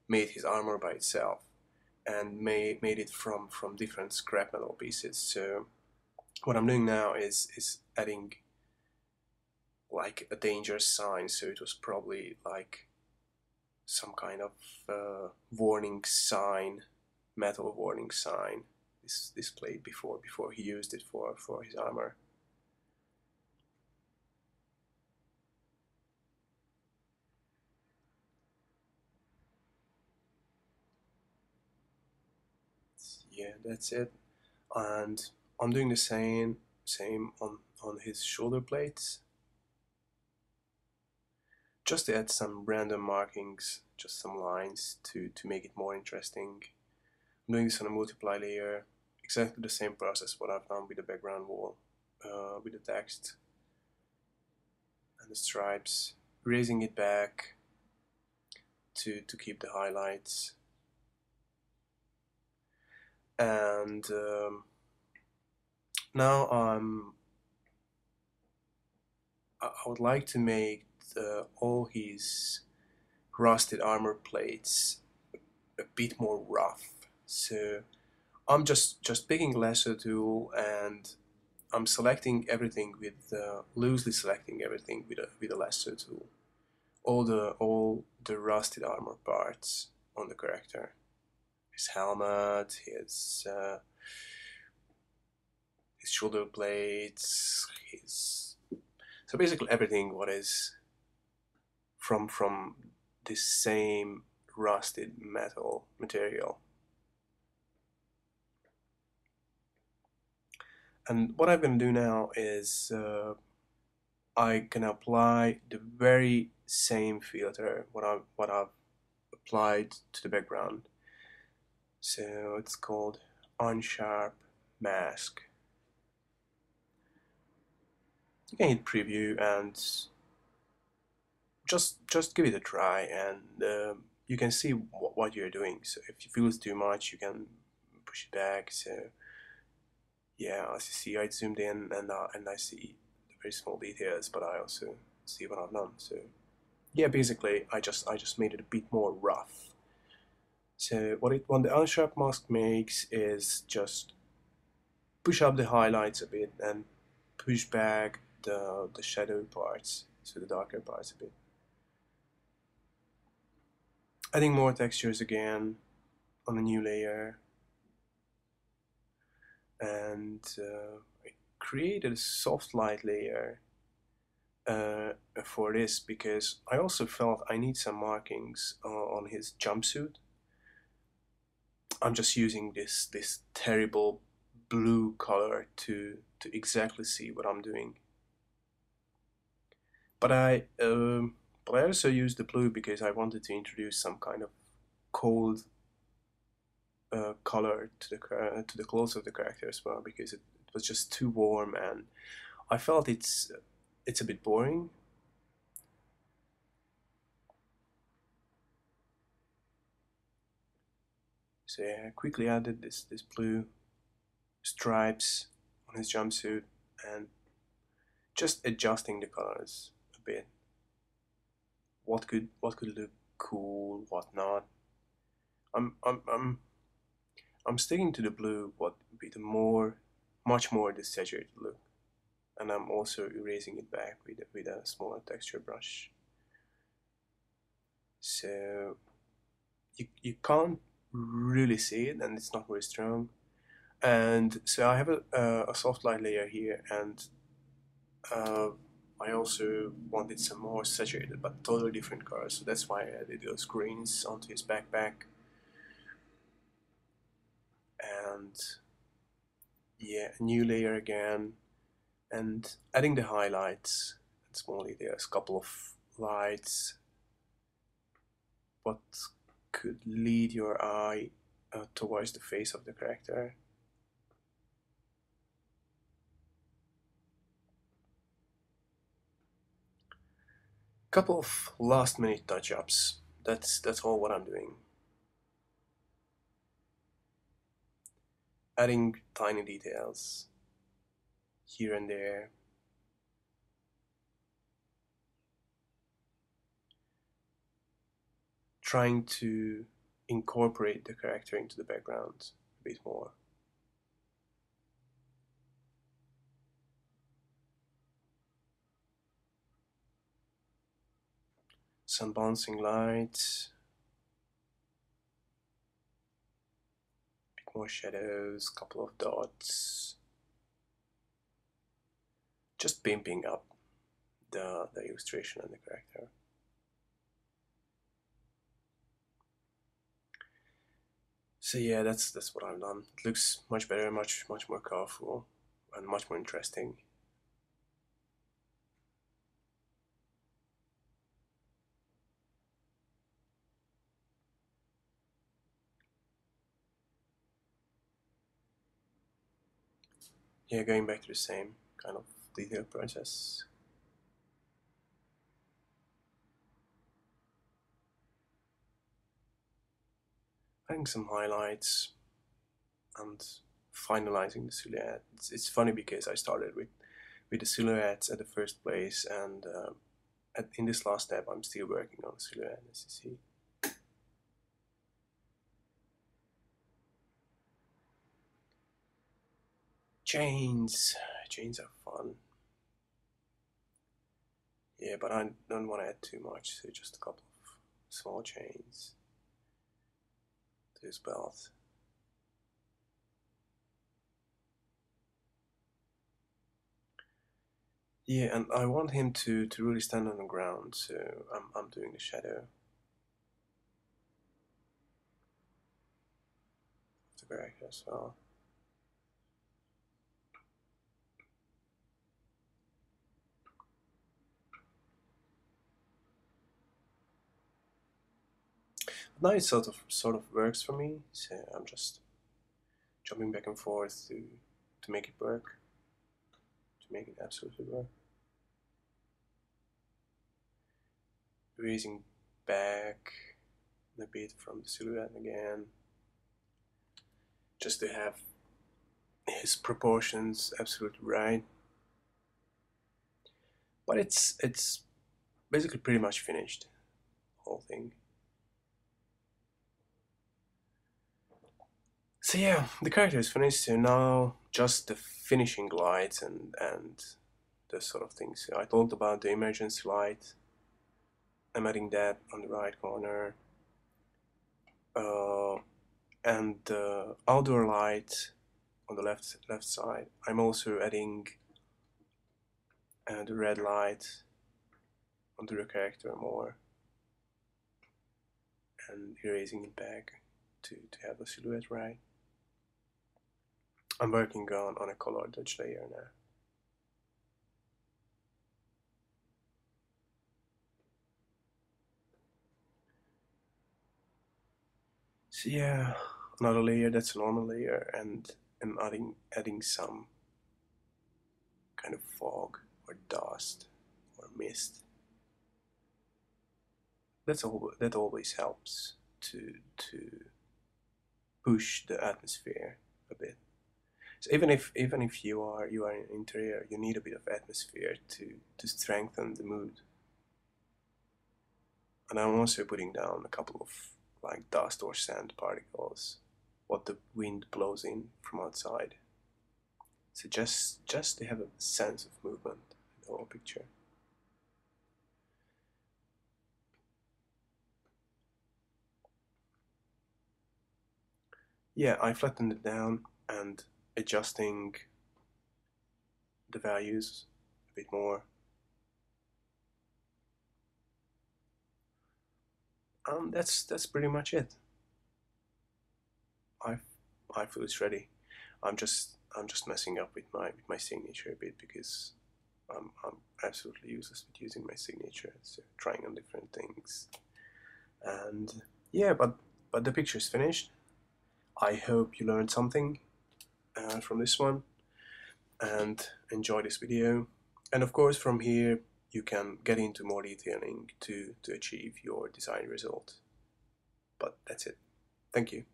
made his armor by itself and made it from different scrap metal pieces. So what I'm doing now is adding like a danger sign. So it was probably like some kind of warning sign, metal warning sign. This plate before he used it for his armor. Yeah, that's it. And I'm doing the same on his shoulder plates. Just to add some random markings, just some lines to make it more interesting. I'm doing this on a multiply layer, exactly the same process what I've done with the background wall, with the text and the stripes, raising it back to keep the highlights. And now I would like to make all his rusted armor plates a bit more rough. So I'm just picking lasso tool and I'm selecting everything with loosely selecting everything with a lasso tool. All the rusted armor parts on the character, his helmet, his shoulder blades, his so basically everything what is from this same rusted metal material. And what I'm gonna do now is I can apply the very same filter what I've applied to the background. So it's called unsharp mask. You can hit preview and just give it a try, and you can see what you're doing. So if you feel it's too much, you can push it back. So yeah, as you see, I zoomed in and I see the very small details, but I also see what I've done. So yeah, basically I just made it a bit more rough. So what the unsharp mask makes is just push up the highlights a bit and push back the shadow parts, so the darker parts a bit. Adding more textures again on a new layer, and I created a soft light layer for this because I also felt I need some markings on his jumpsuit. I'm just using this terrible blue color to exactly see what I'm doing. But I also used the blue because I wanted to introduce some kind of cold color to the clothes of the character as well, because it was just too warm and I felt it's a bit boring. So yeah, I quickly added this blue stripes on his jumpsuit and just adjusting the colors a bit. What could look cool, what not. I'm I'm I'm I'm sticking to the blue, what would be the much more the saturated look, and I'm also erasing it back with a smaller texture brush. So you can't really see it, and it's not very strong. And so I have a soft light layer here, and uh, I also wanted some more saturated but totally different colors. So that's why I added those greens onto his backpack. And yeah, a new layer again, and adding the highlights and small details, couple of lights, what could lead your eye towards the face of the character. Couple of last minute touch-ups. That's all what I'm doing. Adding tiny details here and there. Trying to incorporate the character into the background a bit more. Some bouncing lights, a bit more shadows, couple of dots, just pimping up the illustration and the character. So yeah, that's what I've done. It looks much better, much more colorful, and much more interesting. Yeah, going back to the same kind of detail process. Adding some highlights and finalizing the silhouette. It's funny because I started with the silhouettes at the first place, and in this last step, I'm still working on the silhouette, as you see. Chains, chains are fun. Yeah, but I don't want to add too much, so just a couple of small chains to his belt. Yeah, and I want him to really stand on the ground, so I'm doing the shadow of the character as well. Now it sort of works for me, so I'm just jumping back and forth to make it work, to make it absolutely work. Raising back a bit from the silhouette again, just to have his proportions absolutely right. But it's basically pretty much finished, the whole thing. So yeah, the character is finished. So now just the finishing lights and the sort of things. So I talked about the emergency light. I'm adding that on the right corner, uh, and the outdoor light on the left side. I'm also adding the red light onto the character more and erasing it back to have the silhouette right. I'm working on a color dodge layer now. So yeah, another layer that's a normal layer, and I'm adding some kind of fog or dust or mist. That always helps to push the atmosphere a bit. So even if you are in interior, you need a bit of atmosphere to strengthen the mood. And I'm also putting down a couple of like dust or sand particles, what the wind blows in from outside. So just to have a sense of movement in the whole picture. Yeah, I flattened it down and adjusting the values a bit more. That's pretty much it. I I feel it's ready. I'm just messing up with my signature a bit because I'm absolutely useless with using my signature. So trying on different things, and yeah, but the picture is finished. I hope you learned something from this one and enjoy this video. And of course, from here you can get into more detailing to achieve your desired result. But that's it. Thank you.